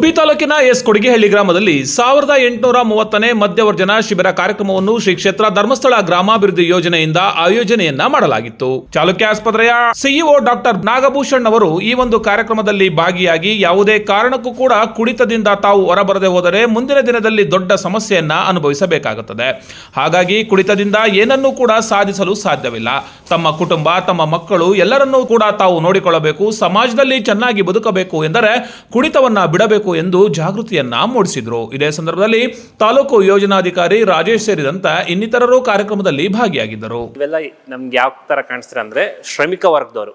ಗುಬ್ಬಿ ತಾಲೂಕಿನ ಎಸ್ ಕೊಡಿಗೆಹಳ್ಳಿ ಗ್ರಾಮದಲ್ಲಿ 1830ನೇ ಮಧ್ಯವರ್ಜನ ಶಿಬಿರ ಕಾರ್ಯಕ್ರಮವನ್ನು ಶ್ರೀ ಕ್ಷೇತ್ರ ಧರ್ಮಸ್ಥಳ ಗ್ರಾಮಾಭಿವೃದ್ಧಿ ಯೋಜನೆಯಿಂದ ಆಯೋಜನೆಯನ್ನ ಮಾಡಲಾಗಿತ್ತು. ಚಾಲುಕ್ಯ ಆಸ್ಪತ್ರೆಯ ಸಿಇಒ ಡಾಕ್ಟರ್ ನಾಗಭೂಷಣ್ ಅವರು ಈ ಒಂದು ಕಾರ್ಯಕ್ರಮದಲ್ಲಿ ಭಾಗಿಯಾಗಿ ಯಾವುದೇ ಕಾರಣಕ್ಕೂ ಕೂಡ ಕುಡಿತದಿಂದ ತಾವು ಹೊರಬರದೆ ಹೋದರೆ ಮುಂದಿನ ದಿನದಲ್ಲಿ ದೊಡ್ಡ ಸಮಸ್ಯೆಯನ್ನ ಅನುಭವಿಸಬೇಕಾಗುತ್ತದೆ. ಹಾಗಾಗಿ ಕುಡಿತದಿಂದ ಏನನ್ನೂ ಕೂಡ ಸಾಧಿಸಲು ಸಾಧ್ಯವಿಲ್ಲ. ತಮ್ಮ ಕುಟುಂಬ, ತಮ್ಮ ಮಕ್ಕಳು ಎಲ್ಲರನ್ನೂ ಕೂಡ ತಾವು ನೋಡಿಕೊಳ್ಳಬೇಕು. ಸಮಾಜದಲ್ಲಿ ಚೆನ್ನಾಗಿ ಬದುಕಬೇಕು ಎಂದರೆ ಕುಡಿತವನ್ನ ಬಿಡಬೇಕು ಎಂದು ಜಾಗೃತಿಯನ್ನ ಮೂಡಿಸಿದ್ರು. ಇದೇ ಸಂದರ್ಭದಲ್ಲಿ ತಾಲೂಕು ಯೋಜನಾಧಿಕಾರಿ ರಾಜೇಶ್ ಸೇರಿದಂತೆ ಇನ್ನಿತರರು ಕಾರ್ಯಕ್ರಮದಲ್ಲಿ ಭಾಗಿಯಾಗಿದ್ದರು. ಇವೆಲ್ಲ ನಮ್ಗೆ ಯಾವ ತರ ಕಾಣಿಸ್ತಾರೆ ಅಂದ್ರೆ ಶ್ರಮಿಕ ವರ್ಗದವರು.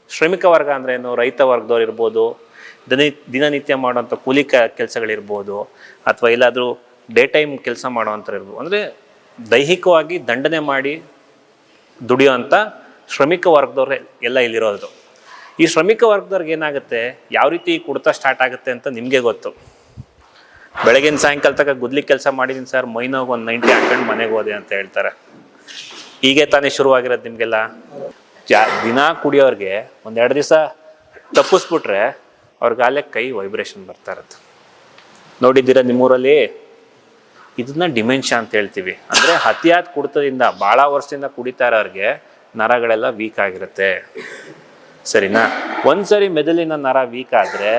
ಶ್ರಮಿಕ ವರ್ಗ ಅಂದ್ರೆ ಏನು? ರೈತ ವರ್ಗದವ್ರು ಇರ್ಬೋದು, ದಿನನಿತ್ಯ ಮಾಡುವಂಥ ಕೂಲಿ ಕೆಲಸಗಳಿರ್ಬೋದು, ಅಥವಾ ಎಲ್ಲಾದ್ರೂ ಡೇ ಟೈಮ್ ಕೆಲಸ ಮಾಡುವಂಥವ್ರು ಇರ್ಬೋದು. ಅಂದ್ರೆ ದೈಹಿಕವಾಗಿ ದಂಡನೆ ಮಾಡಿ ದುಡಿಯುವಂಥ ಶ್ರಮಿಕ ವರ್ಗದವ್ರು ಎಲ್ಲ ಇಲ್ಲಿರೋದು. ಈ ಶ್ರಮಿಕ ವರ್ಗದವ್ರಿಗೆ ಏನಾಗುತ್ತೆ, ಯಾವ ರೀತಿ ಕುಡ್ತಾ ಸ್ಟಾರ್ಟ್ ಆಗುತ್ತೆ ಅಂತ ನಿಮಗೆ ಗೊತ್ತು. ಬೆಳಗಿನ ಸಾಯಂಕಾಲ ತನಕ ಗುದ್ಲಿ ಕೆಲಸ ಮಾಡಿದೀನಿ ಸರ್, ಮೈನೋಗಿ ಒಂದು 90 ಹಾಕೊಂಡು ಮನೆಗೆ ಹೋದೆ ಅಂತ ಹೇಳ್ತಾರೆ. ಹೀಗೆ ತಾನೇ ಶುರುವಾಗಿರೋದು ನಿಮಗೆಲ್ಲ. ದಿನ ಕುಡಿಯೋರಿಗೆ ಒಂದೆರಡು ದಿವಸ ತಪ್ಪಿಸ್ಬಿಟ್ರೆ ಅವ್ರಿಗಾಲೇ ಕೈ ವೈಬ್ರೇಷನ್ ಬರ್ತಾ ಇರುತ್ತೆ. ನೋಡಿದ್ದೀರಾ ನಿಮ್ಮೂರಲ್ಲಿ? ಇದನ್ನ ಡಿಮೆನ್ಷಿಯಾ ಅಂತ ಹೇಳ್ತೀವಿ. ಅಂದರೆ ಅತಿಯಾದ ಕುಡಿತದಿಂದ ಭಾಳ ವರ್ಷದಿಂದ ಕುಡಿತಾ ಇರೋರಿಗೆ ನರಗಳೆಲ್ಲ ವೀಕ್ ಆಗಿರುತ್ತೆ. ಸರಿನಾ? ಒಂದ್ಸರಿ ಮೆದುಳಿನ ನರ ವೀಕ್ ಆದರೆ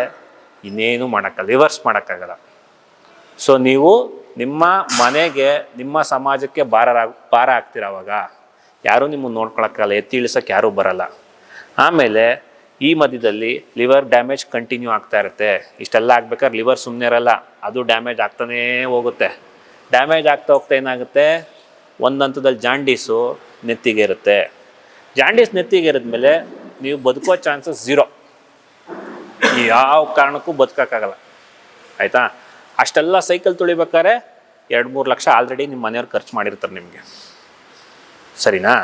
ಇನ್ನೇನು ಮಾಡೋಕ್ಕಲ್ಲ, ರಿವರ್ಸ್ ಮಾಡೋಕ್ಕಾಗಲ್ಲ. ಸೊ ನೀವು ನಿಮ್ಮ ಮನೆಗೆ, ನಿಮ್ಮ ಸಮಾಜಕ್ಕೆ ಭಾರ ಆಗ್ತೀರ. ಅವಾಗ ಯಾರೂ ನಿಮ್ಮನ್ನು ನೋಡ್ಕೊಳಕ್ಕಾಗಲ್ಲ, ಎತ್ತಿ ಇಳಿಸೋಕ್ಕೆ ಯಾರೂ ಬರಲ್ಲ. ಆಮೇಲೆ ಈ ಮಧ್ಯದಲ್ಲಿ ಲಿವರ್ ಡ್ಯಾಮೇಜ್ ಕಂಟಿನ್ಯೂ ಆಗ್ತಾ ಇರುತ್ತೆ. ಇಷ್ಟೆಲ್ಲ ಆಗ್ಬೇಕಾದ್ರೆ ಲಿವರ್ ಸುಮ್ಮನೆ ಇರಲ್ಲ, ಅದು ಡ್ಯಾಮೇಜ್ ಆಗ್ತಾನೇ ಹೋಗುತ್ತೆ. ಡ್ಯಾಮೇಜ್ ಆಗ್ತಾ ಹೋಗ್ತಾ ಏನಾಗುತ್ತೆ, ಒಂದು ಹಂತದಲ್ಲಿ ಜಾಂಡೀಸು ನೆತ್ತಿಗೆ ಇರುತ್ತೆ. ಜಾಂಡೀಸ್ ನೆತ್ತಿಗೆ ಇರಿದ್ಮೇಲೆ ನೀವು ಬದುಕೋ ಚಾನ್ಸಸ್ 0. ಯಾವ ಕಾರಣಕ್ಕೂ ಬದುಕೋಕ್ಕಾಗಲ್ಲ. ಆಯಿತಾ? ಅಷ್ಟೆಲ್ಲ ಸೈಕಲ್ ತುಳಿಬೇಕಾದ್ರೆ 2-3 ಲಕ್ಷ ಆಲ್ರೆಡಿ ನಿಮ್ಮ ಮನೆಯವ್ರು ಖರ್ಚು ಮಾಡಿರ್ತಾರೆ ನಿಮಗೆ. ಸರಿನಾ?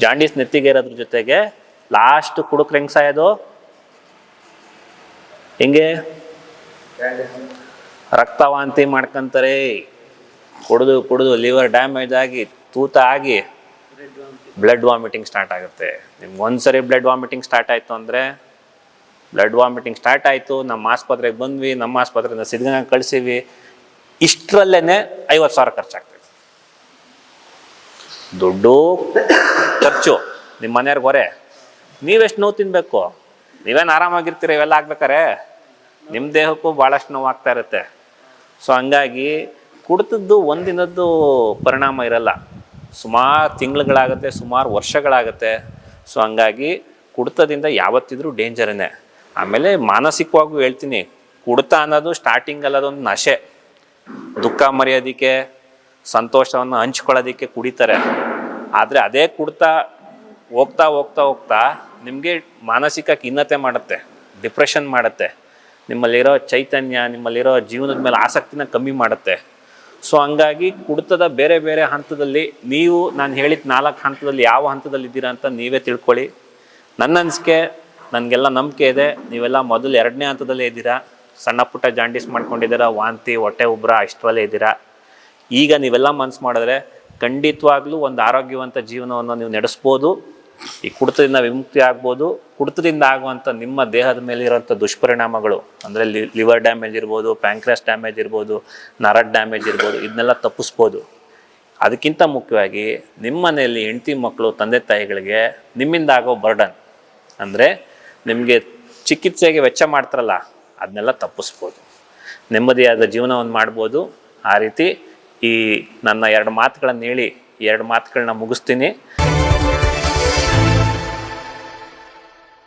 ಜಾಂಡೀಸ್ ನೆತ್ತಿಗೆ ಇರೋದ್ರ ಜೊತೆಗೆ ಲಾಸ್ಟ್ ಕುಡುಕ್ರೆ ಹೆಂಗೆ ಸಾಯೋದು? ಹೆಂಗೆ? ರಕ್ತವಾಂತಿ ಮಾಡ್ಕೊಂತಾರೆ. ಕುಡಿದು ಲಿವರ್ ಡ್ಯಾಮೇಜ್ ಆಗಿ, ತೂತ ಆಗಿ ಬ್ಲಡ್ ವಾಮಿಟಿಂಗ್ ಸ್ಟಾರ್ಟ್ ಆಗುತ್ತೆ. ನಿಮ್ಗೆ ಒಂದ್ಸರಿ ಬ್ಲಡ್ ವಾಮಿಟಿಂಗ್ ಸ್ಟಾರ್ಟ್ ಆಯಿತು ಅಂದರೆ, ಬ್ಲಡ್ ವಾಮಿಟಿಂಗ್ ಸ್ಟಾರ್ಟ್ ಆಯಿತು, ನಮ್ಮ ಆಸ್ಪತ್ರೆಗೆ ಬಂದ್ವಿ, ನಮ್ಮ ಆಸ್ಪತ್ರೆಯಿಂದ ಸಿದ್ಧಗಂಗೆ ಕಳಿಸಿವಿ, ಇಷ್ಟರಲ್ಲೇ 50,000 ಖರ್ಚಾಗ್ತದೆ. ದುಡ್ಡು ಖರ್ಚು, ನಿಮ್ಮ ಮನೆಯವ್ರಿಗೆ ಹೊರೆ. ನೀವೆಷ್ಟು ನೋವು ತಿನ್ನಬೇಕು? ನೀವೇನು ಆರಾಮಾಗಿರ್ತೀರ ಇವೆಲ್ಲ ಆಗ್ಬೇಕಾರೆ? ನಿಮ್ಮ ದೇಹಕ್ಕೂ ಭಾಳಷ್ಟು ನೋವು ಆಗ್ತಾ ಇರುತ್ತೆ. ಸೊ ಹಂಗಾಗಿ ಕುಡಿತದ್ದು ಒಂದಿನದ್ದು ಪರಿಣಾಮ ಇರಲ್ಲ, ಸುಮಾರು ತಿಂಗಳುಗಳಾಗುತ್ತೆ, ಸುಮಾರು ವರ್ಷಗಳಾಗುತ್ತೆ. ಸೊ ಹಂಗಾಗಿ ಕುಡಿತದಿಂದ ಯಾವತ್ತಿದ್ರೂ ಡೇಂಜರೇ. ಆಮೇಲೆ ಮಾನಸಿಕವಾಗೂ ಹೇಳ್ತೀನಿ, ಕುಡಿತ ಅನ್ನೋದು ಸ್ಟಾರ್ಟಿಂಗಲ್ಲಿ ಅದೊಂದು ನಶೆ. ದುಃಖ ಮರೆಯೋದಕ್ಕೆ, ಸಂತೋಷವನ್ನು ಹಂಚ್ಕೊಳ್ಳೋದಕ್ಕೆ ಕುಡಿತಾರೆ. ಆದರೆ ಅದೇ ಕುಡಿತ ಹೋಗ್ತಾ ಹೋಗ್ತಾ ಹೋಗ್ತಾ ನಿಮಗೆ ಮಾನಸಿಕ ಖಿನ್ನತೆ ಮಾಡುತ್ತೆ, ಡಿಪ್ರೆಷನ್ ಮಾಡುತ್ತೆ, ನಿಮ್ಮಲ್ಲಿರೋ ಚೈತನ್ಯ, ನಿಮ್ಮಲ್ಲಿರೋ ಜೀವನದ ಮೇಲೆ ಆಸಕ್ತಿನ ಕಮ್ಮಿ ಮಾಡುತ್ತೆ. ಸೊ ಹಂಗಾಗಿ ಕುಡಿತದ ಬೇರೆ ಬೇರೆ ಹಂತದಲ್ಲಿ, ನೀವು ನಾನು ಹೇಳಿದ 4 ಹಂತದಲ್ಲಿ ಯಾವ ಹಂತದಲ್ಲಿ ಇದ್ದೀರಾ ಅಂತ ನೀವೇ ತಿಳ್ಕೊಳ್ಳಿ. ನನ್ನ ಅನಿಸಿಕೆ, ನನಗೆಲ್ಲ ನಂಬಿಕೆ ಇದೆ, ನೀವೆಲ್ಲ ಮೊದಲು 2ನೇ ಹಂತದಲ್ಲೇ ಇದ್ದೀರಾ. ಸಣ್ಣ ಪುಟ್ಟ ಜಾಂಡೀಸ್ ಮಾಡ್ಕೊಂಡಿದ್ದೀರಾ, ವಾಂತಿ, ಹೊಟ್ಟೆ ಉಬ್ರ ಇಷ್ಟರಲ್ಲೇ ಇದ್ದೀರಾ. ಈಗ ನೀವೆಲ್ಲ ಮನಸ್ಸು ಮಾಡಿದ್ರೆ ಖಂಡಿತವಾಗ್ಲೂ ಒಂದು ಆರೋಗ್ಯವಂತ ಜೀವನವನ್ನು ನೀವು ನಡೆಸ್ಬೋದು. ಈ ಕುಡಿತದಿಂದ ವಿಮುಕ್ತಿ ಆಗ್ಬೋದು. ಕುಡಿತದಿಂದ ಆಗುವಂಥ ನಿಮ್ಮ ದೇಹದ ಮೇಲೆ ಇರೋಂಥ ದುಷ್ಪರಿಣಾಮಗಳು ಅಂದರೆ ಲಿವರ್ ಡ್ಯಾಮೇಜ್ ಇರ್ಬೋದು, ಪ್ಯಾಂಕ್ರಿಯಾಸ್ ಡ್ಯಾಮೇಜ್ ಇರ್ಬೋದು, ನರದ ಡ್ಯಾಮೇಜ್ ಇರ್ಬೋದು, ಇದನ್ನೆಲ್ಲ ತಪ್ಪಿಸ್ಬೋದು. ಅದಕ್ಕಿಂತ ಮುಖ್ಯವಾಗಿ ನಿಮ್ಮ ಮನೆಯಲ್ಲಿ ಹೆಂಡತಿ ಮಕ್ಕಳು, ತಂದೆ ತಾಯಿಗಳಿಗೆ ನಿಮ್ಮಿಂದ ಆಗೋ ಬರ್ಡನ್ ಅಂದರೆ ನಿಮಗೆ ಚಿಕಿತ್ಸೆಗೆ ವೆಚ್ಚ ಮಾಡ್ತಾರಲ್ಲ, ಅದನ್ನೆಲ್ಲ ತಪ್ಪಿಸ್ಬೋದು. ನೆಮ್ಮದಿಯಾದ ಜೀವನವನ್ನು ಮಾಡ್ಬೋದು. ಆ ರೀತಿ ಈ ನನ್ನ 2 ಮಾತುಗಳನ್ನು ಹೇಳಿ 2 ಮಾತುಗಳನ್ನ ಮುಗಿಸ್ತೀನಿ.